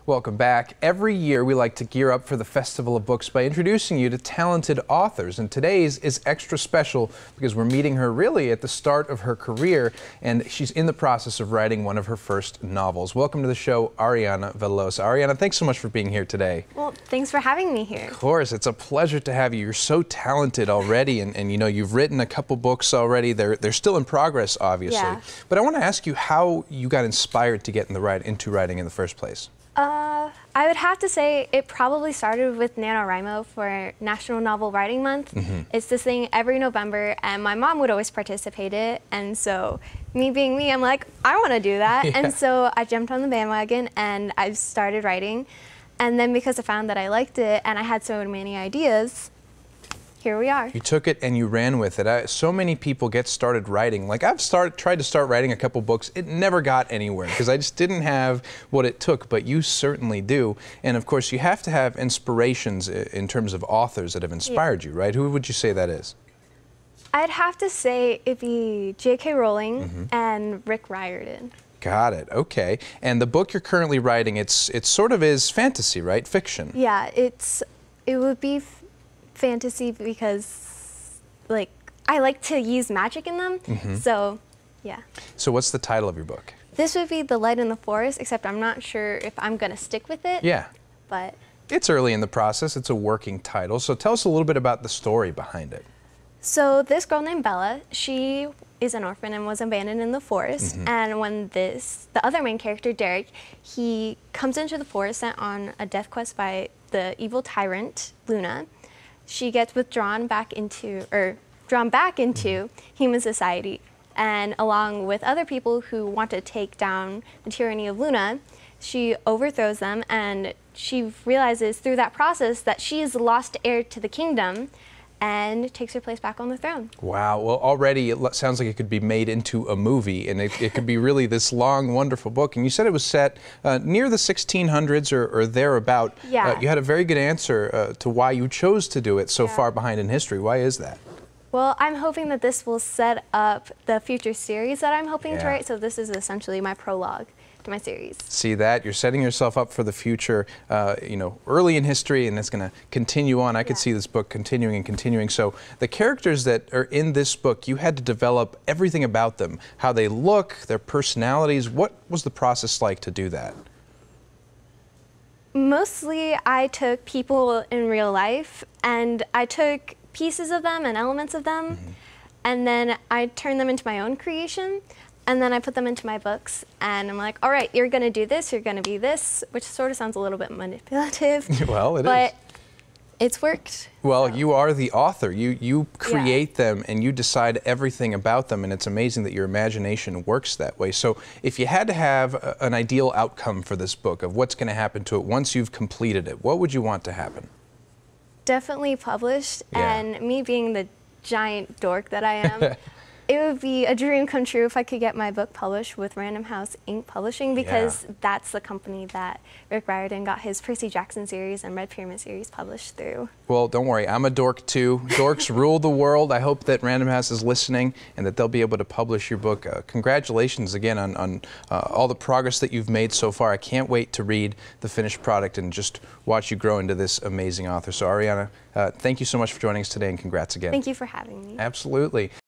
Welcome back. Every year we like to gear up for the Festival of Books by introducing you to talented authors, and today's is extra special because we're meeting her really at the start of her career, and she's in the process of writing one of her first novels. Welcome to the show, Arianna Velosa. Arianna, thanks so much for being here today. Well, thanks for having me here. Of course, it's a pleasure to have you. You're so talented already, and you know, you've written a couple books already. They're still in progress, obviously. Yeah. But I want to ask you how you got inspired to get into writing in the first place. I would have to say it probably started with NaNoWriMo for National Novel Writing Month. It's this thing every November, and my mom would always participate in it, and so me being me, I'm like, I want to do that. Yeah. And so I jumped on the bandwagon and I started writing, and then because I found that I liked it and I had so many ideas, here we are. You took it and you ran with it. So many people get started writing. Like I've tried to start writing a couple books. It never got anywhere because I just didn't have what it took, but you certainly do. And of course, you have to have inspirations in terms of authors that have inspired you, right? Who would you say that is? I'd have to say it'd be J.K. Rowling and Rick Riordan. Got it. Okay. And the book you're currently writing, it sort of is fantasy, right? Fiction. Yeah, it would be fantasy because, like, I like to use magic in them, so, yeah. So what's the title of your book? This would be The Light in the Forest, except I'm not sure if I'm going to stick with it. Yeah. But it's early in the process. It's a working title. So tell us a little bit about the story behind it. So this girl named Bella, she is an orphan and was abandoned in the forest, and when the other main character, Derek, he comes into the forest sent on a death quest by the evil tyrant, Luna. She gets drawn back into human society, and along with other people who want to take down the tyranny of Luna, she overthrows them, and she realizes through that process that she is the lost heir to the kingdom and takes her place back on the throne. Wow. Well, already it sounds like it could be made into a movie, and it could be really this long, wonderful book. And you said it was set near the 1600s or thereabout. Yeah. You had a very good answer to why you chose to do it so far behind in history. Why is that? Well, I'm hoping that this will set up the future series that I'm hoping to write, so this is essentially my prologue to my series. See that? You're setting yourself up for the future, you know, early in history, and it's going to continue on. I could see this book continuing and continuing. So the characters that are in this book, you had to develop everything about them, how they look, their personalities. What was the process like to do that? Mostly I took people in real life, and I took pieces of them and elements of them, and then I turned them into my own creation. And then I put them into my books, and I'm like, all right, you're going to do this, you're going to be this, which sort of sounds a little bit manipulative. Well, it is. But it's worked. Well, so. You are the author. You create them, and you decide everything about them, and it's amazing that your imagination works that way. So if you had to have an ideal outcome for this book of what's going to happen to it once you've completed it, what would you want to happen? Definitely published, and me being the giant dork that I am, it would be a dream come true if I could get my book published with Random House Inc. Publishing, because that's the company that Rick Riordan got his Percy Jackson series and Red Pyramid series published through. Well, don't worry, I'm a dork too. Dorks rule the world. I hope that Random House is listening and that they'll be able to publish your book. Congratulations again on all the progress that you've made so far. I can't wait to read the finished product and just watch you grow into this amazing author. So Arianna, thank you so much for joining us today, and congrats again. Thank you for having me. Absolutely.